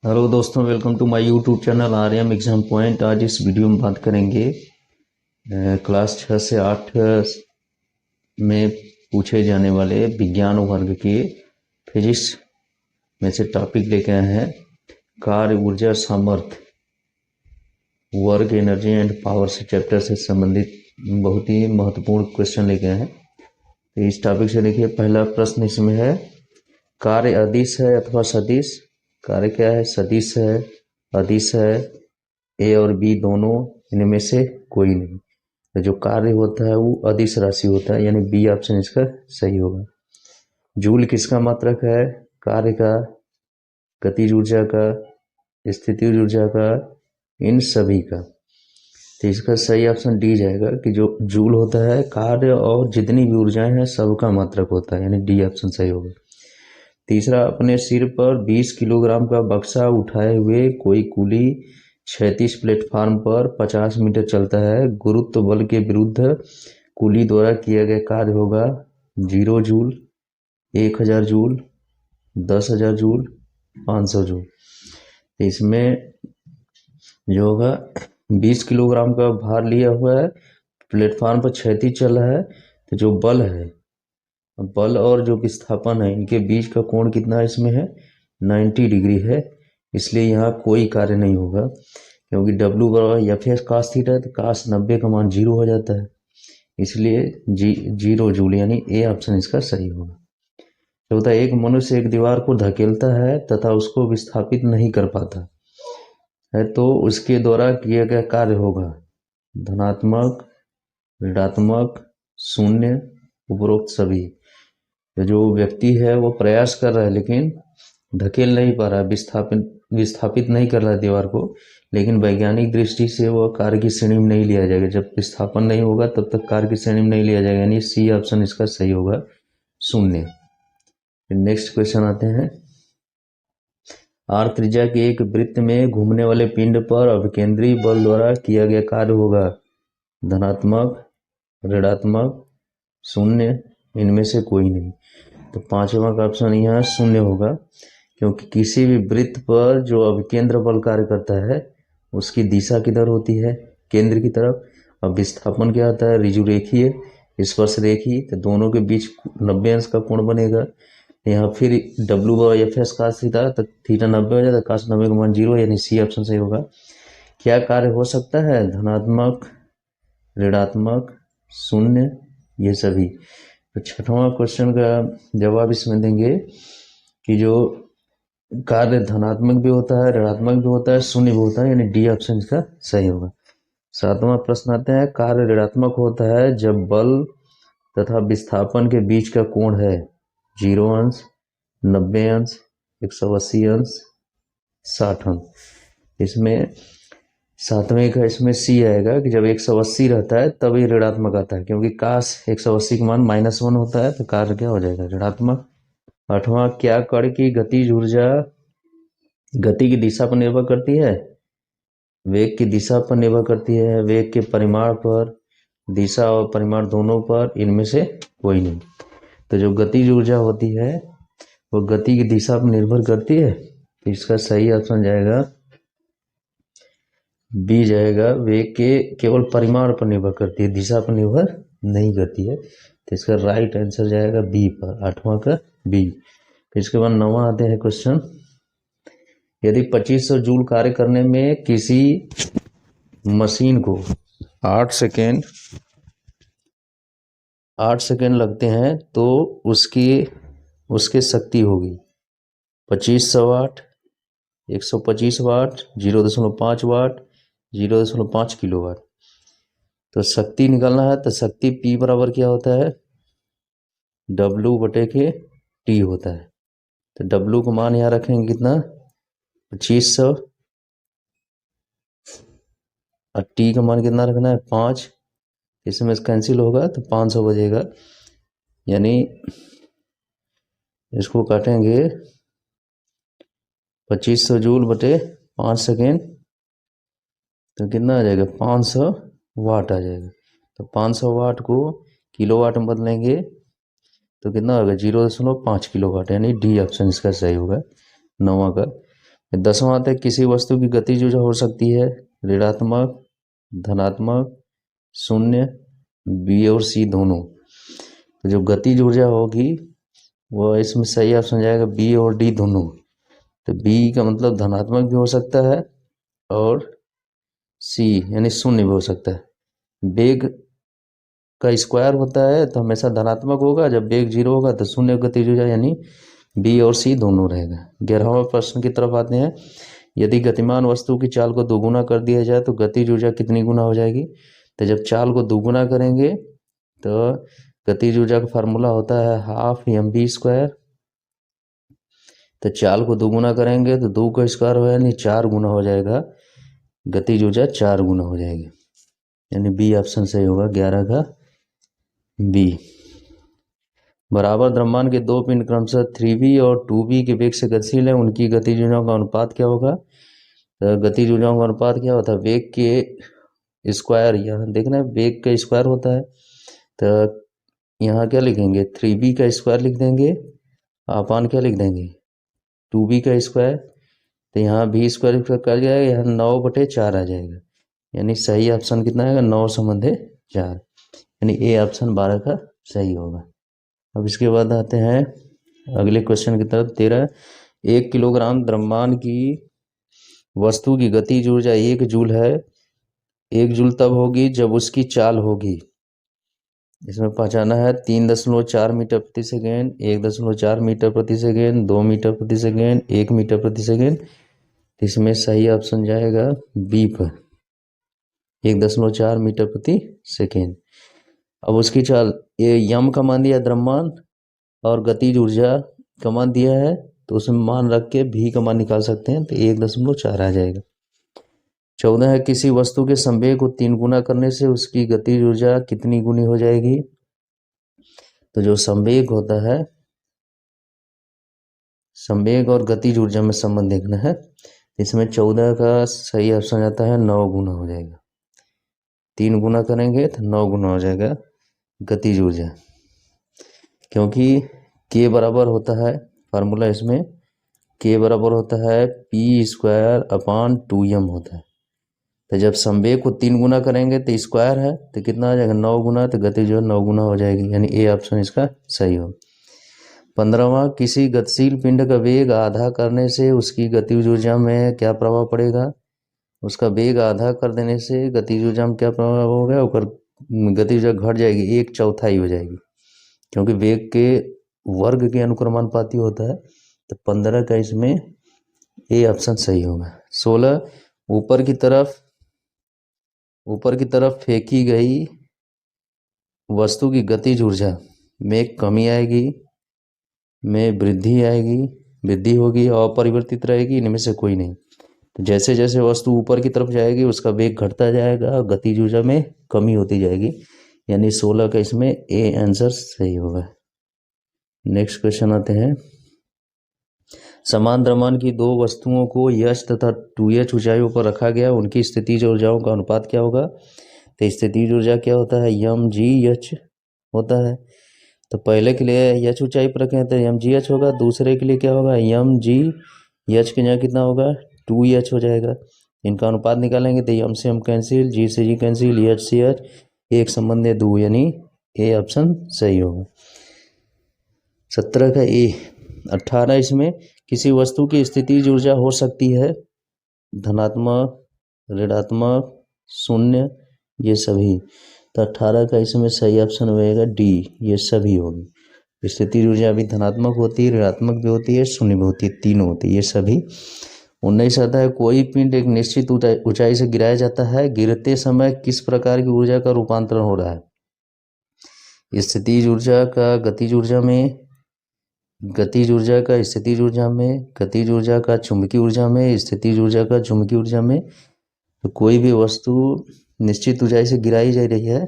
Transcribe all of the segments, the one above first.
Hello दोस्तों, welcome to my YouTube channel Aryam exam point. आज इस वीडियो में बात करेंगे क्लास 6 से 8 में पूछे जाने वाले विज्ञान वर्ग के फिजिक्स में से टॉपिक लेके आए हैं। कार्य, ऊर्जा, सामर्थ्य वर्ग, एनर्जी एंड पावर से चैप्टर से संबंधित बहुत ही महत्वपूर्ण क्वेश्चन लेके आए हैं। तो इस टॉपिक से देखिए, पहला प्रश्न इसमें है, कार्य अदिश है अथवा सदिश। कार्य क्या है? सदिश है, अदिश है, ए और बी दोनों, इनमें से कोई नहीं। तो जो कार्य होता है वो अदिश राशि होता है, यानी बी ऑप्शन इसका सही होगा। जूल किसका मात्रक है? कार्य का, गतिज ऊर्जा का, स्थितिज ऊर्जा का, इन सभी का। तो इसका सही ऑप्शन डी जाएगा कि जो जूल होता है कार्य और जितनी भी ऊर्जाएं हैं सबका मात्रक होता है, यानी डी ऑप्शन सही होगा। तीसरा, अपने सिर पर 20 किलोग्राम का बक्सा उठाए हुए कोई कूली 36 प्लेटफार्म पर 50 मीटर चलता है। गुरुत्व बल के विरुद्ध कूली द्वारा किया गया कार्य होगा 0 जूल, 1000 जूल, 10,000 जूल, 500 जूल। इसमें जो होगा 20 किलोग्राम का भार लिया हुआ है, प्लेटफार्म पर 36 चल रहा है, तो जो बल है, बल और जो विस्थापन है, इनके बीच का कोण कितना इसमें है? 90 डिग्री है। इसलिए यहाँ कोई कार्य नहीं होगा, क्योंकि W बराबर एफ एस कास थीटा है, तो कास 90 का मान 0 हो जाता है। इसलिए 0 जूल, यानी ए ऑप्शन इसका सही होगा। चौथा, एक मनुष्य एक दीवार को धकेलता है तथा उसको विस्थापित नहीं कर पाता है, तो उसके द्वारा किया गया कार्य होगा धनात्मक, ऋणात्मक, शून्य, उपरोक्त सभी। जो व्यक्ति है वो प्रयास कर रहा है लेकिन धकेल नहीं पा रहा है, विस्थापित नहीं कर रहा है दीवार को, लेकिन वैज्ञानिक दृष्टि से वह कार्य की श्रेणी में नहीं लिया जाएगा। जब विस्थापन नहीं होगा तब तक कार्य की श्रेणी में नहीं लिया जाएगा, यानी सी ऑप्शन इसका सही होगा, शून्य। नेक्स्ट क्वेश्चन आते हैं। आर त्रिज्या के एक वृत्त में घूमने वाले पिंड पर अभिकेंद्री बल द्वारा किया गया कार्य होगा धनात्मक, ऋणात्मक, शून्य, इनमें से कोई नहीं। तो पांचवा का ऑप्शन यहाँ शून्य होगा, क्योंकि किसी भी वृत्त पर जो अभिकेंद्र बल कार्य करता है उसकी दिशा किधर होती है? केंद्र की तरफ। अब विस्थापन क्या होता है? ऋजुरेखीय, स्पर्श रेखी, तो दोनों के बीच 90 अंश का कोण बनेगा। यहाँ फिर W और एफ एस कास थीटा, तो थीटा 90 हो जाता है, कास 90 का मान 0, यानी सी ऑप्शन सही होगा। क्या कार्य हो सकता है? धनात्मक, ऋणात्मक, शून्य, ये सभी। तो छठवां क्वेश्चन का जवाब इसमें देंगे कि जो कार्य धनात्मक भी होता है, ऋणात्मक भी होता है, शून्य भी होता है, यानी डी ऑप्शन इसका सही होगा। सातवां प्रश्न आते हैं, कार्य ऋणात्मक होता है जब बल तथा विस्थापन के बीच का कोण है 0 अंश, 90 अंश, 180 अंश, 60 अंश। इसमें सातवें का इसमें सी आएगा कि जब 180 रहता है तब ये ऋणात्मक आता है, क्योंकि काश 180 का मान -1 होता है, तो कार्य क्या हो जाएगा? ऋणात्मक। आठवां, क्या कण की गतिज ऊर्जा गति की दिशा पर निर्भर करती है? वेग की दिशा पर निर्भर करती है, वेग के परिमाण पर, दिशा और परिमाण दोनों पर, इनमें से कोई नहीं। तो जो गतिज ऊर्जा होती है वो गति की दिशा पर निर्भर करती है, तो इसका सही ऑप्शन जाएगा बी जाएगा, वेग के केवल परिमाण पर निर्भर करती है, दिशा पर निर्भर नहीं करती है। तो इसका राइट आंसर जाएगा बी पर, आठवां का बी। फिर इसके बाद नौवां आते हैं क्वेश्चन। यदि 2500 जूल कार्य करने में किसी मशीन को 8 सेकेंड लगते हैं, तो उसके शक्ति होगी 2500 वाट, 125 वाट, 0.5 वाट, 0.5 किलो वाट। तो शक्ति निकालना है, तो शक्ति P बराबर क्या होता है? W बटे के T होता है। तो W को मान यहाँ रखेंगे कितना? 2500, और T का मान कितना रखना है? 5। इसमें कैंसिल होगा तो 500 बचेगा, यानी इसको काटेंगे 2500 जूल बटे 5 सेकेंड, तो कितना आ जाएगा? 500 वाट आ जाएगा। तो 500 वाट को किलोवाट में बदलेंगे तो कितना होगा? 0.5 किलोवाट, यानी डी ऑप्शन इसका सही होगा, नौवां का। 10वां आता है किसी वस्तु की गतिज ऊर्जा हो सकती है ऋणात्मक, धनात्मक, शून्य, बी और सी दोनों। तो जो गतिज ऊर्जा होगी वो इसमें सही ऑप्शन जाएगा बी और डी दोनों। तो बी का मतलब धनात्मक भी हो सकता है और सी यानी शून्य भी हो सकता है। वेग का स्क्वायर होता है तो हमेशा धनात्मक होगा, जब वेग 0 होगा तो शून्य गतिज ऊर्जा यानी बी और सी दोनों रहेगा। 11वां प्रश्न की तरफ आते हैं। यदि गतिमान वस्तु की चाल को दोगुना कर दिया जाए तो गतिज ऊर्जा कितनी गुना हो जाएगी? तो जब चाल को दोगुना करेंगे तो गतिज ऊर्जा का फार्मूला होता है हाफ mv²। तो चाल को दोगुना करेंगे तो 2 का स्क्वायर हो यानी 4 गुना हो जाएगा, गतिज ऊर्जा 4 गुना हो जाएगी, यानी बी ऑप्शन सही होगा 11 का बी। बराबर द्रव्यमान के दो पिंड क्रमशः 3v और 2v के वेग से गतिशील है, उनकी गतिज ऊर्जाओं का अनुपात क्या होगा? तो गतिज ऊर्जाओं का अनुपात क्या होता है? वेग के स्क्वायर, यहाँ देखना है वेग का स्क्वायर होता है तो यहाँ क्या लिखेंगे 3v का स्क्वायर लिख देंगे, अपान क्या लिख देंगे 2v का स्क्वायर। तो यहाँ v स्क्वायर कर जाएगा, यहाँ 9/4 आ जाएगा, यानी सही ऑप्शन कितना आएगा 9/4, यानी ए ऑप्शन 12 का सही होगा। अब इसके बाद आते हैं अगले क्वेश्चन की तरफ। 13 1 किलोग्राम द्रव्यमान की वस्तु की गतिज ऊर्जा 1 जूल है। 1 जूल तब होगी जब उसकी चाल होगी, इसमें पहचाना है 3.4 मीटर प्रति सेकेंड, 1.4 मीटर प्रति सेकेंड, 2 मीटर प्रति सेकेंड, 1 मीटर प्रति सेकेंड। इसमें सही ऑप्शन जाएगा बी पर 1.4 मीटर प्रति सेकेंड। अब उसकी चाल ये यम का मान दिया द्रव्यमान और गतिज ऊर्जा का मान दिया है, तो उसमें मान रख के भी का मान निकाल सकते हैं, तो 1.4 आ जाएगा। 14 है किसी वस्तु के संवेग को 3 गुना करने से उसकी गतिज ऊर्जा कितनी गुनी हो जाएगी? तो जो संवेग होता है, संवेग और गतिज ऊर्जा में संबंध देखना है, इसमें 14 का सही ऑप्शन आता है 9 गुना हो जाएगा। 3 गुना करेंगे तो 9 गुना हो जाएगा गतिज ऊर्जा, क्योंकि के बराबर होता है फार्मूला इसमें के बराबर होता है p²/2m होता है। तो जब संवेग को 3 गुना करेंगे तो स्क्वायर है तो कितना आ जाएगा 9 गुना, तो गतिज ऊर्जा 9 गुना हो जाएगी, यानी ए ऑप्शन इसका सही हो। 15वां किसी गतिशील पिंड का वेग आधा करने से उसकी गतिज ऊर्जा में क्या प्रभाव पड़ेगा? उसका वेग आधा कर देने से गतिज ऊर्जा में क्या प्रभाव होगा? और गतिज ऊर्जा घट जाएगी, 1/4 हो जाएगी, क्योंकि वेग के वर्ग के अनुक्रमानुपाती होता है। तो 15 का इसमें ए ऑप्शन सही होगा। 16 ऊपर की तरफ फेंकी गई वस्तु की गतिज ऊर्जा में कमी आएगी, में वृद्धि होगी और अपरिवर्तित रहेगी, इनमें से कोई नहीं। तो जैसे जैसे वस्तु ऊपर की तरफ जाएगी उसका वेग घटता जाएगा और गतिज ऊर्जा में कमी होती जाएगी, यानी 16 का इसमें ए आंसर सही होगा। नेक्स्ट क्वेश्चन आते हैं। समान द्रव्यमान की दो वस्तुओं को h तथा 2h ऊंचाइयों पर रखा गया, उनकी स्थितिज ऊर्जाओं का अनुपात क्या होगा? तो स्थितिज ऊर्जा क्या होता है mgh होता है। तो पहले के लिए h ऊंचाई पर रखें तो mgh होगा, दूसरे के लिए क्या होगा mgh की जगह कितना होगा 2h हो जाएगा। इनका अनुपात निकालेंगे तो m से m कैंसिल, g से g कैंसिल, h से h, एक संबंध है 2, यानी ए ऑप्शन सही होगा। 17 का ए। 18 इसमें किसी वस्तु की स्थितिज ऊर्जा हो सकती है धनात्मक, ऋणात्मक, शून्य, ये सभी। तो 18 का इसमें सही ऑप्शन होगा डी, ये सभी होगी। स्थितिज ऊर्जा भी धनात्मक होती है, ऋणात्मक भी होती है, शून्य भी होती है, तीनों होती है, ये सभी। 19 आता है कोई पिंड एक निश्चित ऊंचाई से गिराया जाता है, गिरते समय किस प्रकार की ऊर्जा का रूपांतरण हो रहा है? स्थितिज ऊर्जा का गतिज ऊर्जा में, गतिज ऊर्जा का स्थितिज ऊर्जा में, गतिज ऊर्जा का चुंबकीय ऊर्जा में, स्थितिज ऊर्जा का चुंबकीय ऊर्जा में। तो कोई भी वस्तु निश्चित ऊंचाई से गिराई जा रही है,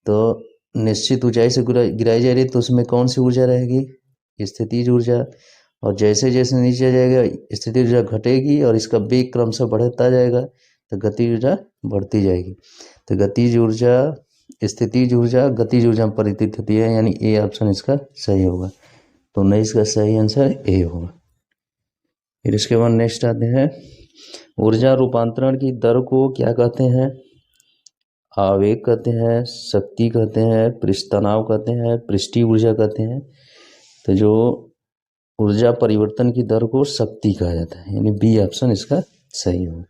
तो निश्चित ऊंचाई से गिराई जा रही है तो उसमें कौन सी ऊर्जा रहेगी? स्थितिज ऊर्जा। और जैसे जैसे नीचे जाएगा स्थितिज ऊर्जा घटेगी और इसका वेग क्रमशः बढ़ता जाएगा, तो गतिज ऊर्जा बढ़ती जाएगी। तो गतिज ऊर्जा, स्थितिज ऊर्जा गतिज ऊर्जा में परिवर्तित होती है, यानी ए ऑप्शन इसका सही होगा। तो 19 का सही आंसर ए होगा। फिर इसके बाद नेक्स्ट आते हैं, ऊर्जा रूपांतरण की दर को क्या कहते हैं? आवेग कहते हैं, शक्ति कहते हैं, पृष्ठतनाव कहते हैं, पृष्ठीय ऊर्जा कहते हैं। तो जो ऊर्जा परिवर्तन की दर को शक्ति कहा जाता है, यानी बी ऑप्शन इसका सही होगा।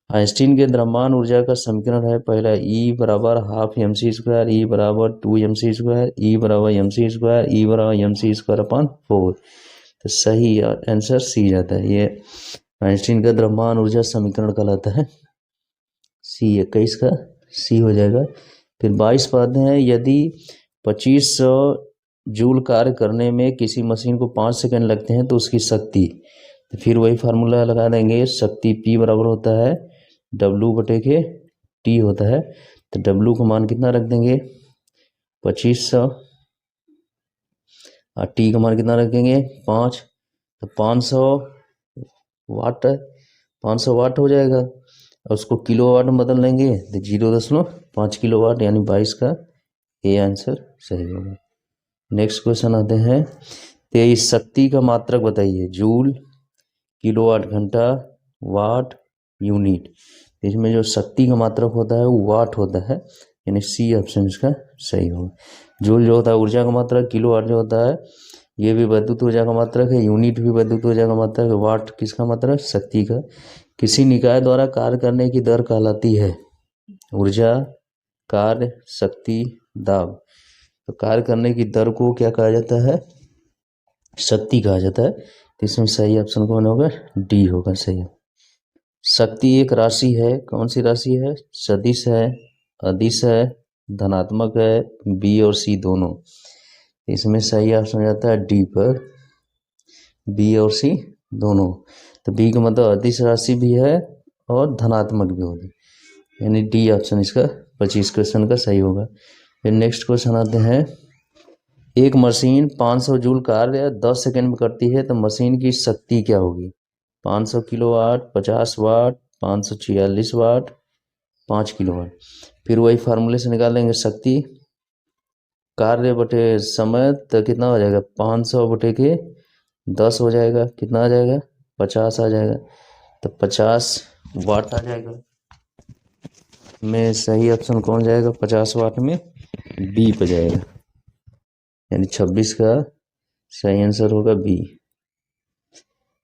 आइंस्टीन के द्रव्यमान ऊर्जा का समीकरण है, पहला E बराबर half m c square, E बराबर 2mc स्क्वायर, E बराबर mc स्क्वायर, E बराबर mc स्क्वायर अपॉन 4। तो सही आंसर सी जाता है। ये आइंस्टीन का द्रव्यमान ऊर्जा समीकरण कहलाता है। सी 21 का सी हो जाएगा। फिर 22 पद है, यदि 2500 जूल कार्य करने में किसी मशीन को 5 सेकंड लगते हैं तो उसकी शक्ति, तो फिर वही फार्मूला लगा देंगे, शक्ति P बराबर होता है W/T होता है। तो W का मान कितना रख देंगे 2500 और T का मान कितना रख देंगे 5, तो 500 वाट, 500 वाट हो जाएगा। और उसको किलोवाट में बदल लेंगे तो 0.5 किलोवाट, यानी 22 का ए आंसर सही होगा। नेक्स्ट क्वेश्चन आते हैं, तो इस शक्ति का मात्रक बताइए, जूल, किलोवाट घंटा, वाट, यूनिट। इसमें जो शक्ति का मात्रक होता है वो वाट होता है, यानी सी ऑप्शन इसका सही होगा। जूल जो होता है ऊर्जा का मात्रक, किलोवाट जो होता है ये भी विद्युत ऊर्जा का मात्रक है, यूनिट भी विद्युत ऊर्जा का मात्रक है, वाट किसका मात्रक? शक्ति का। किसी निकाय द्वारा कार्य करने की दर कहलाती है ऊर्जा, कार्य, शक्ति, दाब। तो कार्य करने की दर को क्या कहा जाता है? शक्ति कहा जाता है। तो इसमें सही ऑप्शन कौन होगा? डी होगा सही। शक्ति एक राशि है, कौन सी राशि है? सदिश है, अदिश है, धनात्मक है, बी और सी दोनों। इसमें सही ऑप्शन हो जाता है डी पर, बी और सी दोनों। तो बी का मतलब अदिश राशि भी है और धनात्मक भी होगी, यानी डी ऑप्शन इसका 25 क्वेश्चन का सही होगा। फिर नेक्स्ट क्वेश्चन आते हैं, एक मशीन 500 जूल कार्य 10 सेकंड में करती है तो मशीन की शक्ति क्या होगी? 500 किलोवाट, 50 वाट, 546 वाट, 5 किलोवाट। फिर वही फार्मूले से निकालेंगे, शक्ति कार्य बटे समय, तो कितना हो जाएगा 500 बटे के 10 हो जाएगा, कितना आ जाएगा 50 आ जाएगा, तो 50 वाट आ जाएगा। में सही ऑप्शन कौन जाएगा 50 वाट में? बी पे जाएगा, यानी 26 का सही आंसर होगा बी।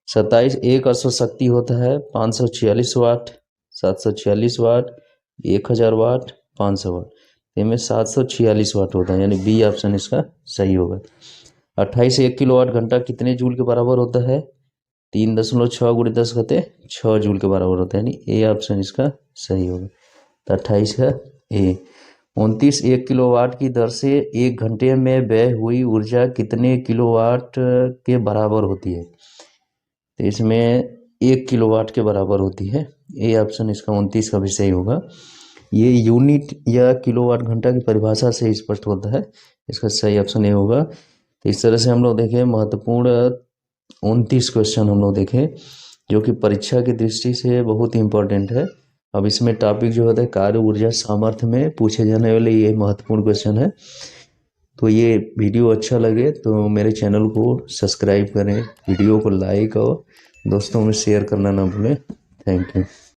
27 एक अश्व शक्ति होता है 546 वाट, 746 वाट, 1000 वाट, 500 वाट। इनमें 746 वाट होता है, यानी बी ऑप्शन इसका सही होगा। 28 1 किलोवाट घंटा कितने जूल के बराबर होता है? 3.6 × 10 घाते 6 जूल के बराबर होता है, यानी ए ऑप्शन इसका सही होगा। तो 28 का ए। 29 1 किलोवाट की दर से 1 घंटे में व्यय हुई ऊर्जा कितने किलोवाट के बराबर होती है? तो इसमें 1 किलोवाट के बराबर होती है, ए ऑप्शन इसका 29 का भी सही होगा। ये यूनिट या किलोवाट घंटा की परिभाषा से स्पष्ट होता है, इसका सही ऑप्शन ए होगा। तो इस तरह से हम लोग देखें महत्वपूर्ण 29 क्वेश्चन हम लोग देखें, जो कि परीक्षा की दृष्टि से बहुत इंपॉर्टेंट है। अब इसमें टॉपिक जो होता है कार्य ऊर्जा सामर्थ्य में पूछे जाने वाले ये महत्वपूर्ण क्वेश्चन है। तो ये वीडियो अच्छा लगे तो मेरे चैनल को सब्सक्राइब करें, वीडियो को लाइक और दोस्तों में शेयर करना ना भूलें। Thank you.